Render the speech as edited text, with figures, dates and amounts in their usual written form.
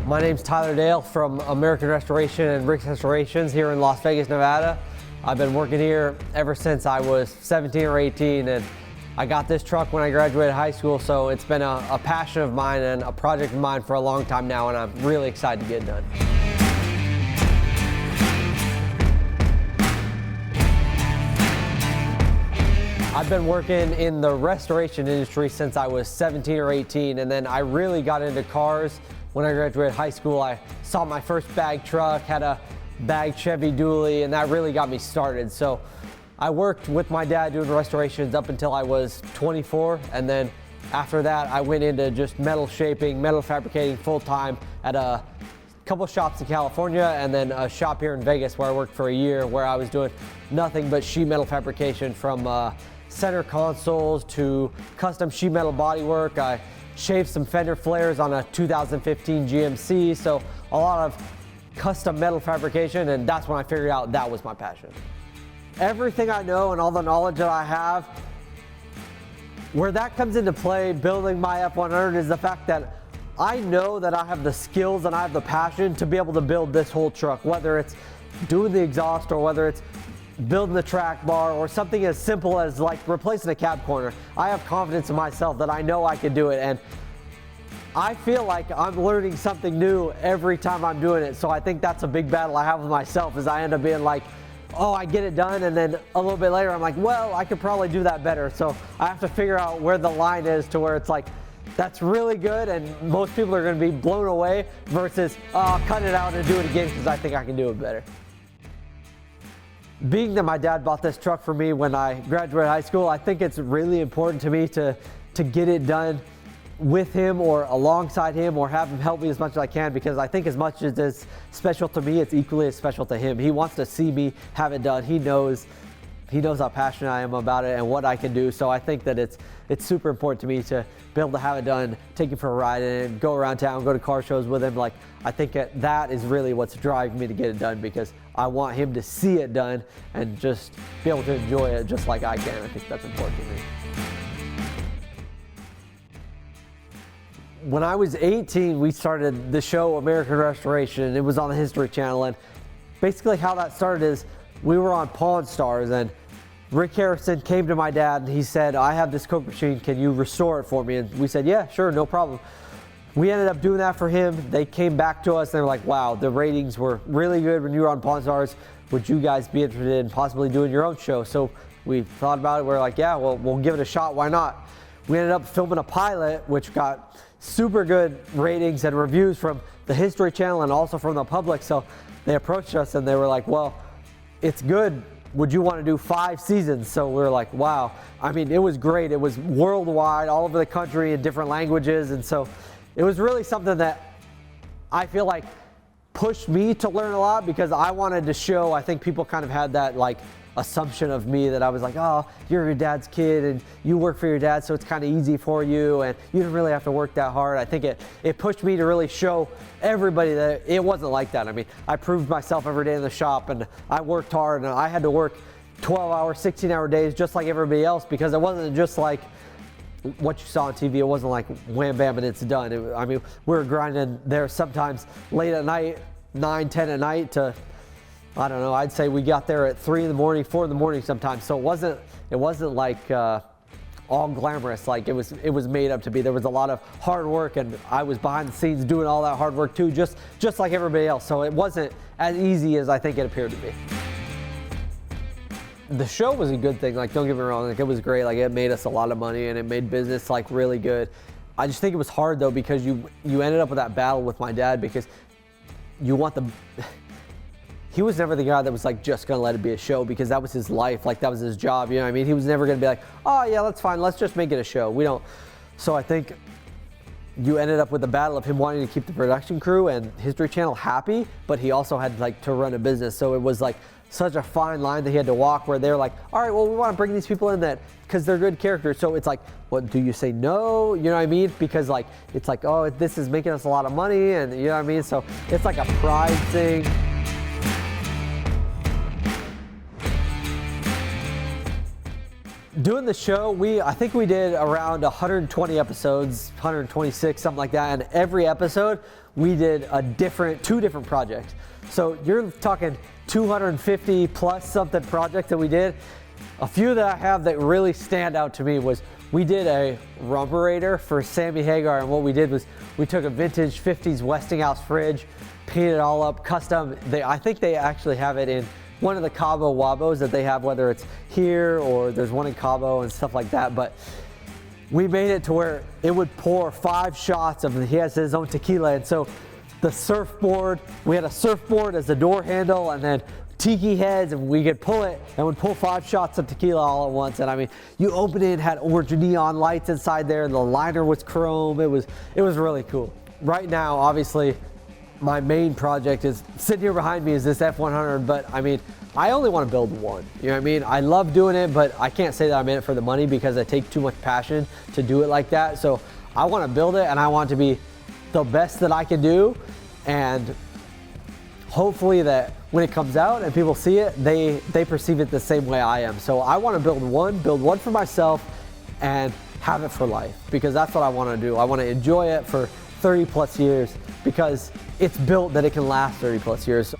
My name's Tyler Dale from American Restoration and Rick's Restorations here in Las Vegas, Nevada. I've been working here ever since I was 17 or 18, and I got this truck when I graduated high school, so it's been a passion of mine and a project of mine for a long time now, and I'm really excited to get it done. I've been working in the restoration industry since I was 17 or 18, and then I really got into cars when I graduated high school. I saw my first bag truck, had a bag Chevy dually, and that really got me started. So I worked with my dad doing restorations up until I was 24, and then after that I went into just metal shaping, metal fabricating full-time at a couple shops in California, and then a shop here in Vegas where I worked for a year, where I was doing nothing but sheet metal fabrication, from center consoles to custom sheet metal bodywork. I shaved some fender flares on a 2015 GMC, so a lot of custom metal fabrication, and that's when I figured out that was my passion. Everything I know and all the knowledge that I have, where that comes into play building my F100 is the fact that I know that I have the skills and I have the passion to be able to build this whole truck, whether it's doing the exhaust or whether it's building the track bar or something as simple as like replacing a cab corner. I have confidence in myself that I know I can do it, and I feel like I'm learning something new every time I'm doing it. So I think that's a big battle I have with myself, is I end up being like, oh, I get it done, and then a little bit later I'm like, well, I could probably do that better. So I have to figure out where the line is to where it's like, that's really good and most people are going to be blown away, versus, oh, I'll cut it out and do it again because I think I can do it better. Being that my dad bought this truck for me when I graduated high school, I think it's really important to me to get it done with him or alongside him, or have him help me as much as I can, because I think as much as it's special to me, it's equally as special to him. He wants to see me have it done. He knows how passionate I am about it and what I can do. So I think that it's super important to me to be able to have it done, take him for a ride and go around town, go to car shows with him. Like, I think that is really what's driving me to get it done, because I want him to see it done and just be able to enjoy it just like I can. I think that's important to me. When I was 18, we started the show American Restoration. It was on the History Channel, and basically how that started is we were on Pawn Stars, and Rick Harrison came to my dad and he said, I have this Coke machine, can you restore it for me? And we said, yeah, sure, no problem. We ended up doing that for him. They came back to us and they were like, wow, the ratings were really good when you were on Pawn Stars. Would you guys be interested in possibly doing your own show? So we thought about it. We're like, yeah, well, we'll give it a shot. Why not? We ended up filming a pilot, which got super good ratings and reviews from the History Channel and also from the public. So they approached us and they were like, well, it's good. Would you want to do 5 seasons? So we were like, wow. I mean, it was great. It was worldwide, all over the country in different languages. And so it was really something that I feel like pushed me to learn a lot, because I wanted to show, I think people kind of had that like assumption of me that I was like, oh, you're your dad's kid and you work for your dad, so it's kind of easy for you and you don't really have to work that hard. I think it pushed me to really show everybody that it wasn't like that. I mean, I proved myself every day in the shop, and I worked hard, and I had to work 12-hour, 16-hour days just like everybody else, because it wasn't just like what you saw on TV. It wasn't like wham bam and it's done. I mean, we were grinding there sometimes late at night, 9, 10 at night, to, I don't know, I'd say we got there at 3 in the morning, 4 in the morning sometimes. So it wasn't like all glamorous like it was made up to be. There was a lot of hard work, and I was behind the scenes doing all that hard work too, just like everybody else. So it wasn't as easy as I think it appeared to be. The show was a good thing, like, don't get me wrong, like, it was great, like, it made us a lot of money and it made business like really good. I just think it was hard though, because you ended up with that battle with my dad, because you want he was never the guy that was like just gonna let it be a show, because that was his life, like that was his job, you know what I mean? He was never gonna be like, oh yeah, that's fine, let's just make it a show. We don't. So I think you ended up with the battle of him wanting to keep the production crew and History Channel happy, but he also had like to run a business. So it was like such a fine line that he had to walk, where they're like, all right, well, we want to bring these people in that because they're good characters. So it's like, what do you say no? You know what I mean? Because like, it's like, oh, this is making us a lot of money, and you know what I mean? So it's like a pride thing. Doing the show, I think we did around 120 episodes, 126, something like that. And every episode, we did two different projects. So you're talking 250 plus something projects that we did. A few that I have that really stand out to me was we did a rumberator for Sammy Hagar, and what we did was we took a vintage 50s Westinghouse fridge, painted it all up, custom. I think they actually have it in one of the Cabo Wabos that they have, whether it's here or there's one in Cabo and stuff like that. But we made it to where it would pour 5 shots of, he has his own tequila. And so the surfboard, we had a surfboard as the door handle, and then tiki heads, and we could pull it and would pull 5 shots of tequila all at once. And I mean, you open it, had orange neon lights inside there, and the liner was chrome. It was really cool. Right now, obviously, my main project is sitting here behind me is this F100, but I mean, I only want to build one. You know what I mean? I love doing it, but I can't say that I'm in it for the money because I take too much passion to do it like that. So I want to build it, and I want it to be the best that I can do, and hopefully that when it comes out and people see it, they perceive it the same way I am. So I want to build one for myself and have it for life, because that's what I want to do. I want to enjoy it for 30 plus years because it's built that it can last 30 plus years.